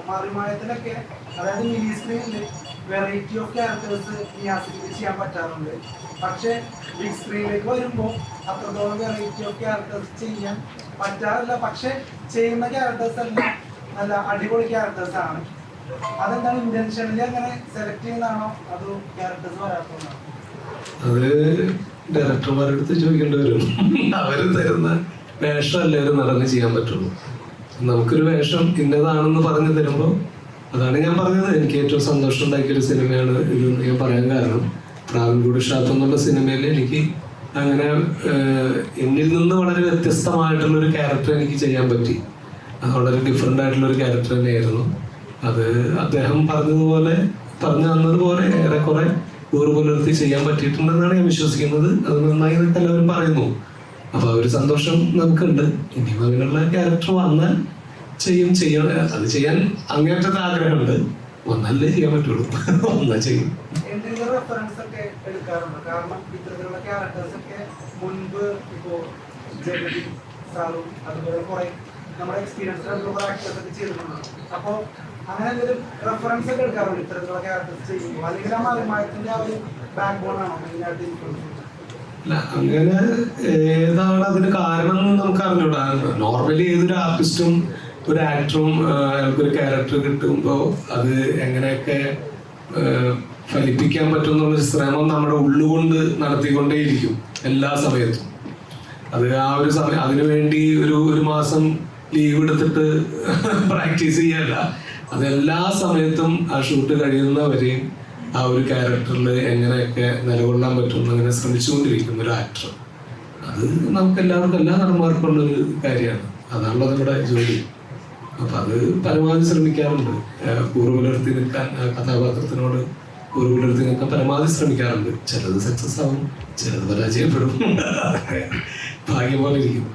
മറിമായത്തിലൊക്കെ അതായത് മിനി സ്ക്രീനിൽ variety of characters നിയാസിക്ക് ചെയ്യാൻ പറ്റാറുണ്ട്. പക്ഷെ ബിഗ് സ്ക്രീനിലേക്ക് വരുമ്പോൾ അത്രത്തോളം വെറൈറ്റി ഓഫ് ക്യാരക്ടേഴ്സ് ചെയ്യാൻ പറ്റാറില്ല. പക്ഷെ ചെയ്യുന്ന ക്യാരക്ടേഴ്സ് എല്ലാം നല്ല അടിപൊളി ക്യാരക്ടേഴ്സ് ആണ്. അതെന്താണ് ഇന്റൻഷനലി അങ്ങനെ സെലക്ട് ചെയ്യുന്നതാണോ അതോ ക്യാരക്ടേഴ്സ് വരാത്തതാണോ? അത് ഡയറക്ടർമാരുടെ അടുത്ത് ചോദിക്കേണ്ടി വരും. അവര് തരുന്ന വേഷമല്ലേ ഒരു നടന്ന് ചെയ്യാൻ പറ്റുള്ളൂ. നമുക്കൊരു വേഷം ഇന്നതാണെന്ന് പറഞ്ഞു തരുമ്പോൾ അതാണ് ഞാൻ പറഞ്ഞത്. എനിക്ക് ഏറ്റവും സന്തോഷം ഉണ്ടാക്കിയൊരു സിനിമയാണ് ഇത് ഞാൻ പറയാൻ കാരണം. പ്രാവൻകൂട് ഷാപ്പ് എന്നുള്ള സിനിമയിൽ എനിക്ക് അങ്ങനെ എന്നിൽ നിന്ന് വളരെ വ്യത്യസ്തമായിട്ടുള്ളൊരു ക്യാരക്ടർ എനിക്ക് ചെയ്യാൻ പറ്റി. അത് വളരെ ഡിഫറെൻ്റ് ആയിട്ടുള്ളൊരു ക്യാരക്ടർ തന്നെയായിരുന്നു. അത് അദ്ദേഹം പറഞ്ഞു തന്നതുപോലെ ഏറെക്കുറെ പുലർത്തി ചെയ്യാൻ പറ്റിയിട്ടുണ്ടെന്നാണ് ഞാൻ വിശ്വസിക്കുന്നത്. അത് നന്നായി എന്നൊക്കെ എല്ലാവരും പറയുന്നു. അപ്പോൾ ആ ഒരു സന്തോഷം നമുക്കുണ്ട്. ഇനിയും അങ്ങനെയുള്ള ക്യാരക്ടർ വന്നാൽ ചെയ്യണം. അത് ചെയ്യാൻ അങ്ങേറ്റത്തെ ആഗ്രഹമുണ്ട്. വന്നാലേ ചെയ്യാൻ പറ്റുള്ളൂ. വന്നാൽ ചെയ്യും. റെഫറൻസ് ഒക്കെ എടുക്കാറുണ്ട്. കാരണം ഇത്തരത്തിലുള്ള ക്യാരക്ടേഴ്സ് ഒക്കെ മുൻപ് ഇപ്പോൾ ജഗതി സാറും അതുപോലെ കുറെ നമ്മുടെ എക്സ്പീരിയൻസ് ആക്ടേഴ്സ് ഒക്കെ ചെയ്തിട്ടുണ്ട്. അപ്പോൾ അങ്ങനെ എന്തെങ്കിലും റെഫറൻസ് ഒക്കെ എടുക്കാറുണ്ട് ഇത്തരത്തിലുള്ള ക്യാരക്ടേഴ്സ് ചെയ്യുമ്പോൾ? അല്ലെങ്കിൽ ആ മറിമായത്തിന്റെ ആ ഒരു ബാക്ക് ബോൺ ആണോ മെയിനായിട്ട് ഇൻഫ്ലുവൻസ്? അല്ല, അങ്ങനെ ഏതാണ് അതിന് കാരണം എന്ന് നമുക്ക് അറിഞ്ഞൂടാ. നോർമലി ഏതൊരു ആർട്ടിസ്റ്റും ഒരു ആക്ടറും അയാൾക്കൊരു ക്യാരക്ടർ കിട്ടുമ്പോൾ അത് എങ്ങനെയൊക്കെ ഫലിപ്പിക്കാൻ പറ്റും എന്നുള്ളൊരു ശ്രമം നമ്മുടെ ഉള്ളുകൊണ്ട് നടത്തിക്കൊണ്ടേയിരിക്കും എല്ലാ സമയത്തും. അത് ആ ഒരു സമയം അതിനുവേണ്ടി ഒരു മാസം ലീവ് എടുത്തിട്ട് പ്രാക്ടീസ് ചെയ്യല്ല. അതെല്ലാ സമയത്തും ആ ഷൂട്ട് കഴിയുന്നവരെയും ആ ഒരു ക്യാരക്ടറിൽ എങ്ങനെയൊക്കെ നിലകൊള്ളാൻ പറ്റുമെന്ന് അങ്ങനെ ശ്രമിച്ചുകൊണ്ടിരിക്കും ഒരു ആക്ടർ. അത് നമുക്ക് എല്ലാവർക്കും എല്ലാ നടന്മാർക്കും ഉള്ളൊരു കാര്യമാണ്. അതാണല്ലോ നമ്മുടെ ജോലി. അപ്പം അത് പരമാവധി ശ്രമിക്കാറുണ്ട്. പുലർത്തി നിൽക്കാൻ കഥാപാത്രത്തിനോട് പുലർത്തി നിൽക്കാൻ പരമാവധി ശ്രമിക്കാറുണ്ട്. ചിലത് സക്സസ് ആവും, ചിലത് പരാജയപ്പെടും. ഭാഗ്യം പോലെ ഇരിക്കും.